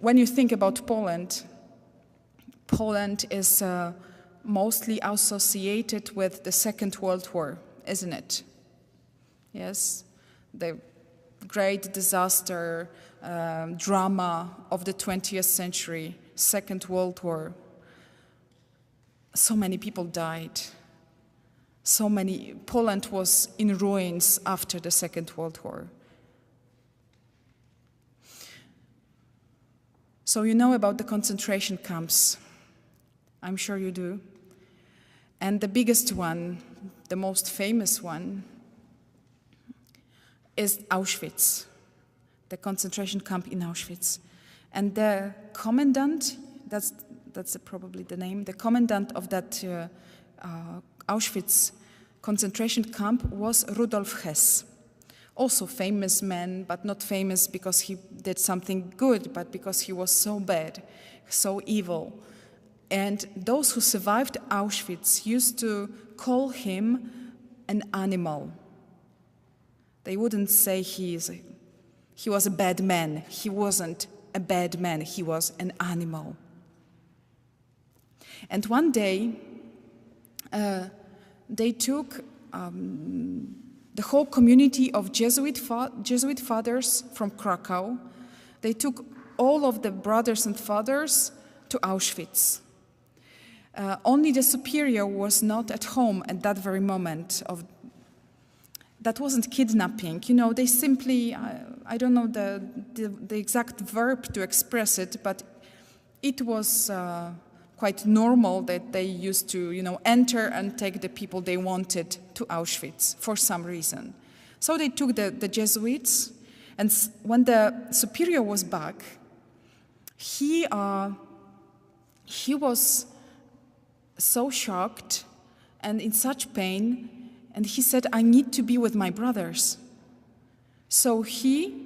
when you think about Poland, Poland is mostly associated with the Second World War, isn't it? Yes, the great disaster, drama of the 20th century, Second World War. So many people died. Poland was in ruins after the Second World War. So you know about the concentration camps. I'm sure you do. And the biggest one, the most famous one, is Auschwitz, the concentration camp in Auschwitz. And the commandant, that's probably the name, the commandant of that Auschwitz concentration camp was Rudolf Hess. Also famous man, but not famous because he did something good, but because he was so bad, so evil. And those who survived Auschwitz used to call him an animal. They wouldn't say he was a bad man. He wasn't a bad man. He was an animal. And one day, they took the whole community of Jesuit fathers from Krakow. They took all of the brothers and fathers to Auschwitz. Only the superior was not at home at that very moment. That wasn't kidnapping. You know, they simply, I don't know the exact verb to express it, but it was quite normal that they used to, enter and take the people they wanted to Auschwitz for some reason. So they took the Jesuits, and when the superior was back, he was so shocked and in such pain, and he said, I need to be with my brothers. So he,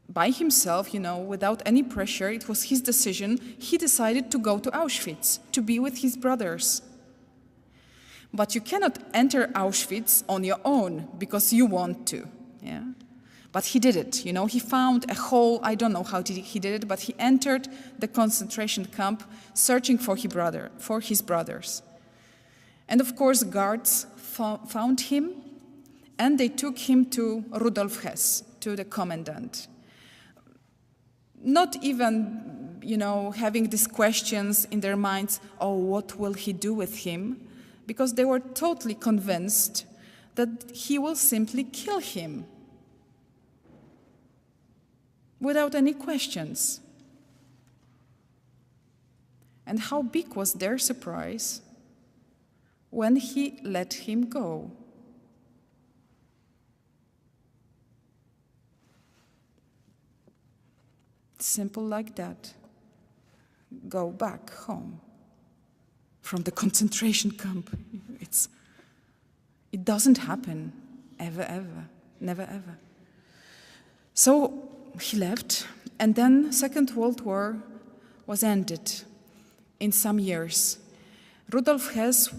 by himself, without any pressure, it was his decision, he decided to go to Auschwitz, to be with his brothers. But you cannot enter Auschwitz on your own because you want to, yeah? But he did it, he found a hole, I don't know how he did it, but he entered the concentration camp searching for his brothers. And of course, guards found him, and they took him to Rudolf Hess, to the commandant. Not even, having these questions in their minds, oh, what will he do with him? Because they were totally convinced that he will simply kill him without any questions. And how big was their surprise when he let him go? Simple like that. Go back home from the concentration camp. It doesn't happen ever, never ever. So he left, and then Second World War was ended in some years. Rudolf Hess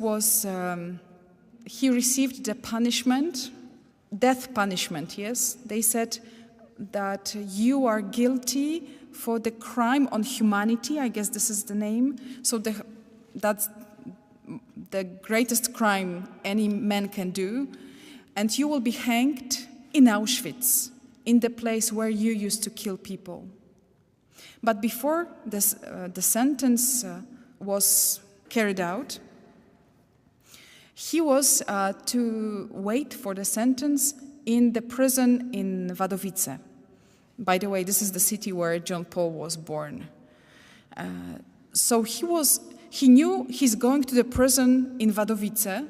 he received the punishment, death punishment, yes. They said that you are guilty for the crime on humanity, I guess this is the name. So that's the greatest crime any man can do. And you will be hanged in Auschwitz, in the place where you used to kill people. But before the sentence was carried out, he was to wait for the sentence in the prison in Wadowice. By the way, this is the city where John Paul was born. So he knew he's going to the prison in Wadowice,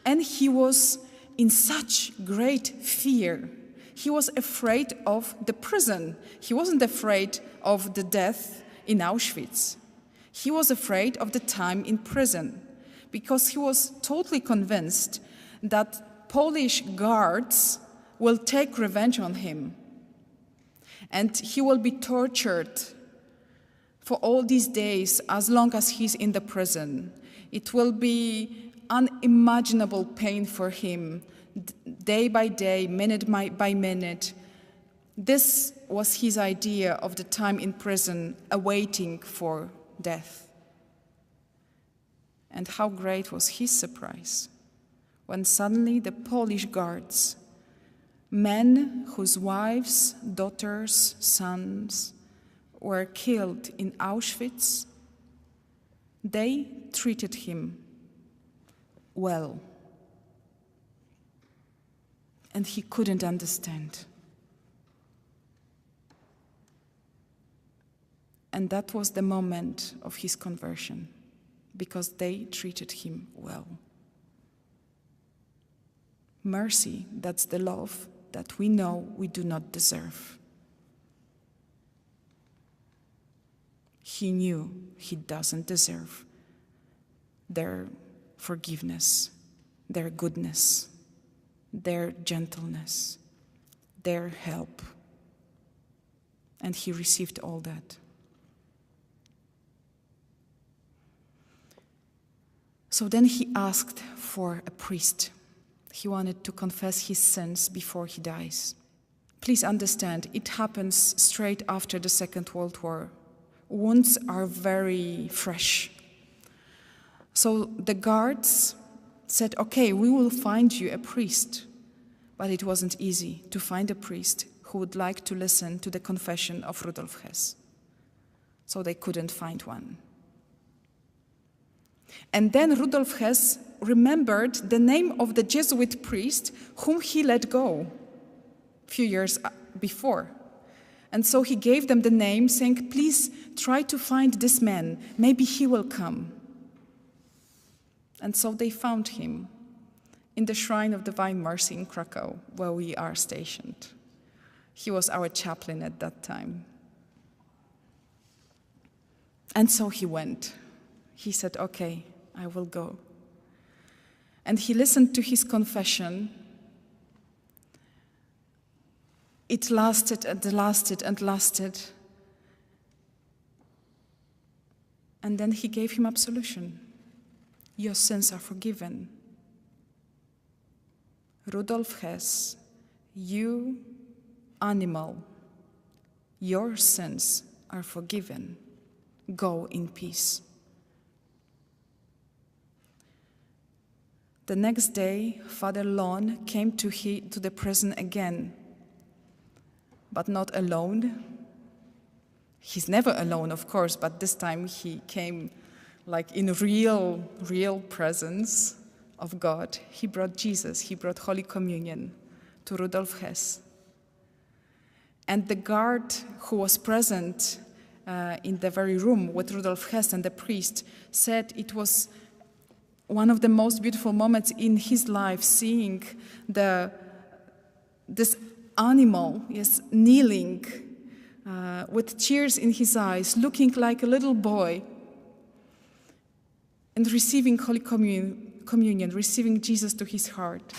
and he was in such great fear. He was afraid of the prison. He wasn't afraid of the death in Auschwitz. He was afraid of the time in prison because he was totally convinced that Polish guards will take revenge on him. And he will be tortured for all these days as long as he's in the prison. It will be unimaginable pain for him, day by day, minute by minute. This was his idea of the time in prison awaiting for death. And how great was his surprise when suddenly the Polish guards, men whose wives, daughters, sons were killed in Auschwitz, they treated him well. And he couldn't understand. And that was the moment of his conversion, because they treated him well. Mercy, that's the love that we know we do not deserve. He knew he doesn't deserve their forgiveness, their goodness, their gentleness, their help. And he received all that. So then he asked for a priest. He wanted to confess his sins before he dies. Please understand, it happens straight after the Second World War. Wounds are very fresh. So the guards said, okay, we will find you a priest. But it wasn't easy to find a priest who would like to listen to the confession of Rudolf Hess. So they couldn't find one. And then Rudolf Hess remembered the name of the Jesuit priest whom he let go a few years before. And so he gave them the name, saying, please try to find this man. Maybe he will come. And so they found him in the Shrine of Divine Mercy in Krakow, where we are stationed. He was our chaplain at that time. And so he went. He said, okay, I will go. And he listened to his confession. It lasted and lasted and lasted. And then he gave him absolution. Your sins are forgiven. Rudolf Hess, you animal, your sins are forgiven. Go in peace. The next day, Father Lon came to the prison again, but not alone. He's never alone, of course, but this time he came like in real presence of God. He brought Jesus, he brought Holy Communion to Rudolf Hess. And the guard who was present in the very room with Rudolf Hess and the priest said it was one of the most beautiful moments in his life, seeing this animal, yes, kneeling with tears in his eyes, looking like a little boy, and receiving Holy Communion, receiving Jesus to his heart.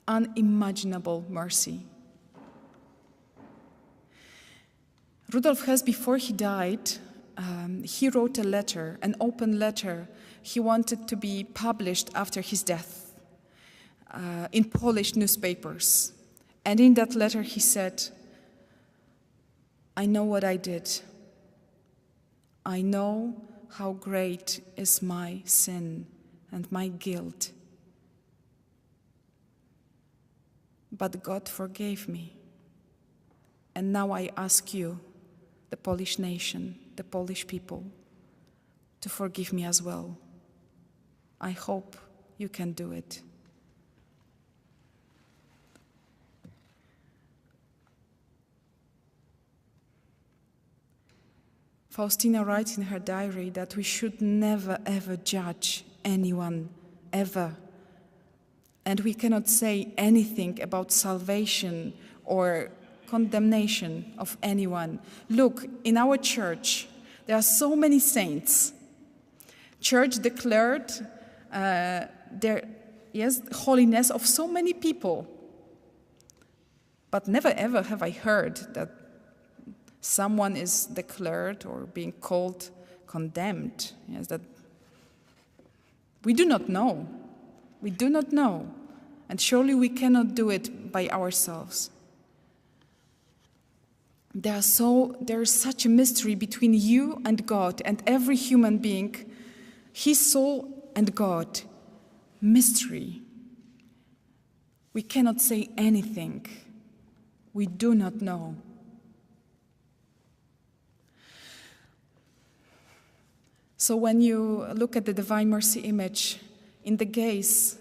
Unimaginable mercy. Rudolf Hess, before he died, he wrote a letter, an open letter. He wanted to be published after his death in Polish newspapers. And in that letter he said, I know what I did. I know how great is my sin and my guilt. But God forgave me. And now I ask you, the Polish nation, the Polish people, to forgive me as well. I hope you can do it. Faustina writes in her diary that we should never, ever judge anyone, ever. And we cannot say anything about salvation or condemnation of anyone. Look, in our church, there are so many saints. Church declared holiness of so many people. But never ever have I heard that someone is declared or being called condemned. Yes, that we do not know. We do not know. And surely we cannot do it by ourselves. There is such a mystery between you and God and every human being, his soul and God. Mystery. We cannot say anything. We do not know. So when you look at the Divine Mercy image, in the gaze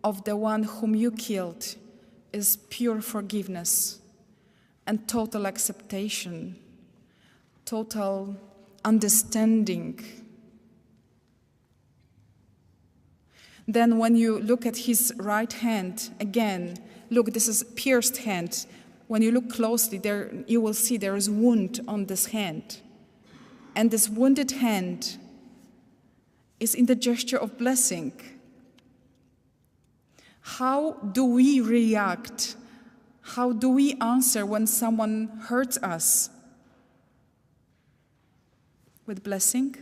of the one whom you killed is pure forgiveness and total acceptation, total understanding. Then when you look at his right hand, again, look, this is pierced hand. When you look closely, there you will see there is wound on this hand. And this wounded hand is in the gesture of blessing. How do we react? How do we answer when someone hurts us? With blessing?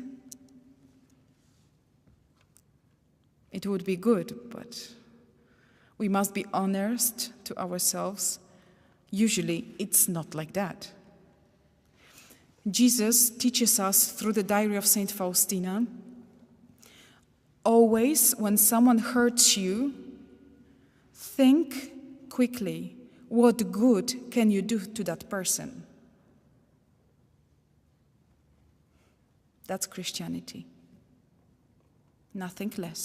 It would be good, but we must be honest to ourselves. Usually, it's not like that. Jesus teaches us through the diary of Saint Faustina, always when someone hurts you, think quickly, what good can you do to that person? That's Christianity. Nothing less.